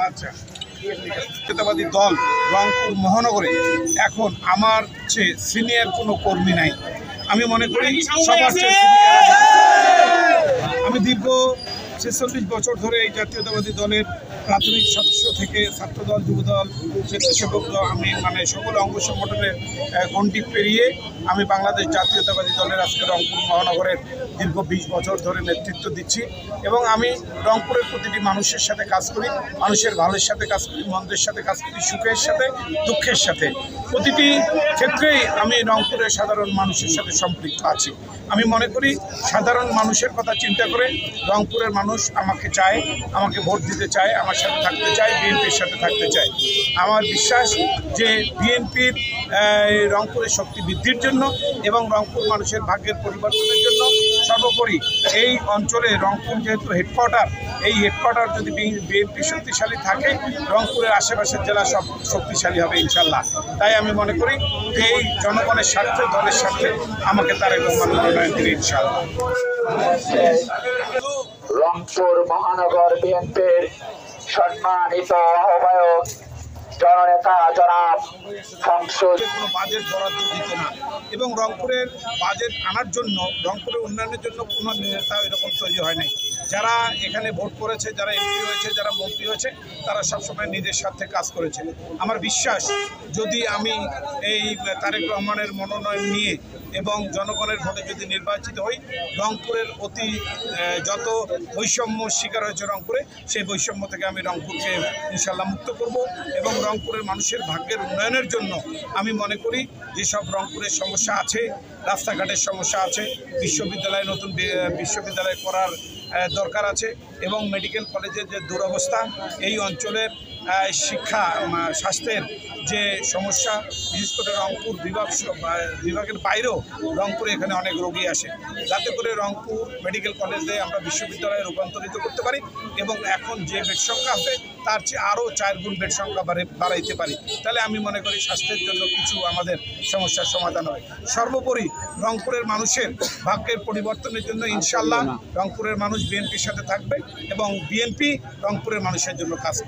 আচ্ছা, জাতীয়তাবাদী দল রংপুর মহানগরে এখন আমার চেয়ে সিনিয়র কোনো কর্মী নাই। আমি মনে করি সবার চেয়ে আমি দীর্ঘ 46 বছর ধরে এই জাতীয়তাবাদী দলের প্রাথমিক সদস্য থেকে ছাত্রদল, যুবদল, স্বেচ্ছাসেবক দল, আমি সকল অঙ্গ সংগঠনের গণ্ডি পেরিয়ে আমি বাংলাদেশ জাতীয়তাবাদী দলের আজকে রংপুর মহানগরের দীর্ঘ 20 বছর ধরে নেতৃত্ব দিচ্ছি এবং আমি রংপুরের প্রতিটি মানুষের সাথে কাজ করি, মানুষের ভালোর সাথে কাজ করি, মন্দের সাথে কাজ করি, সুখের সাথে, দুঃখের সাথে। প্রতিটি ক্ষেত্রেই আমি রংপুরের সাধারণ মানুষের সাথে সম্পৃক্ত আছি। আমি মনে করি সাধারণ মানুষের কথা চিন্তা করে রংপুরের মানুষ আমাকে চায়, আমাকে ভোট দিতে চায়, আমার সাথে থাকতে চায়, বিএনপির সাথে থাকতে চায়। আমার বিশ্বাস যে বিএনপির রংপুরের শক্তি বৃদ্ধির জন্য এবং রংপুর মানুষের ভাগ্যের পরিবর্তনের জন্য সর্বোপরি এই অঞ্চলে রংপুর যেহেতু হেডকোয়ার্টার, এই হেডকোয়ার্টার যদি বিএনপি শক্তিশালী থাকে রংপুরের আশেপাশের জেলা সব শক্তিশালী হবে ইনশাল্লাহ। তাই আমি মনে করি যে এই জনগণের স্বার্থে, দলের স্বার্থে আমাকে তারেক রহমান মনোনয়ন দিবে ইনশাল্লাহ। রংপুর মহানগর বিএনপির সম্মানিত আহ্বায়ক জননেতা জনাব শামসুল কোনো বাজেট বরাদ্দ দিত না এবং রংপুরের বাজেট আনার জন্য, রংপুরের উন্নয়নের জন্য কোনো নেতা এরকম তৈরি হয় নাই। যারা এখানে ভোট করেছে, যারা এমপি হয়েছে, যারা মন্ত্রী হয়েছে, তারা সবসময় নিজের স্বার্থে কাজ করেছে। আমার বিশ্বাস যদি আমি এই তারেক রহমানের মনোনয়ন নিয়ে এবং জনগণের ভোটে যদি নির্বাচিত হই, রংপুরের যত বৈষম্য শিকার হয়েছে রংপুরে, সেই বৈষম্য থেকে আমি রংপুরকে ইনশাল্লাহ মুক্ত করব এবং রংপুরের মানুষের ভাগ্যের উন্নয়নের জন্য আমি মনে করি যেসব রংপুরের সমস্যা আছে, রাস্তাঘাটের সমস্যা আছে, নতুন বিশ্ববিদ্যালয় করার দরকার আছে এবং মেডিকেল কলেজের যে দুরবস্থা, এই অঞ্চলের শিক্ষা, স্বাস্থ্যের যে সমস্যা, বিশেষ করে রংপুর বিভাগের বাইরেও রংপুরে এখানে অনেক রোগী আসে, যাতে করে রংপুর মেডিকেল কলেজে আমরা বিশ্ববিদ্যালয়ে রূপান্তরিত করতে পারি এবং এখন যে বেড সংখ্যা আছে তার চেয়ে আরও 4 গুণ বেড সংখ্যা বাড়াইতে পারি। তাহলে আমি মনে করি স্বাস্থ্যের জন্য কিছু আমাদের সমস্যার সমাধান হয়। সর্বোপরি রংপুরের মানুষের ভাগ্যের পরিবর্তনের জন্য ইনশাল্লাহ রংপুরের মানুষ বিএনপির সাথে থাকবে এবং বিএনপি রংপুরের মানুষের জন্য কাজ করবে।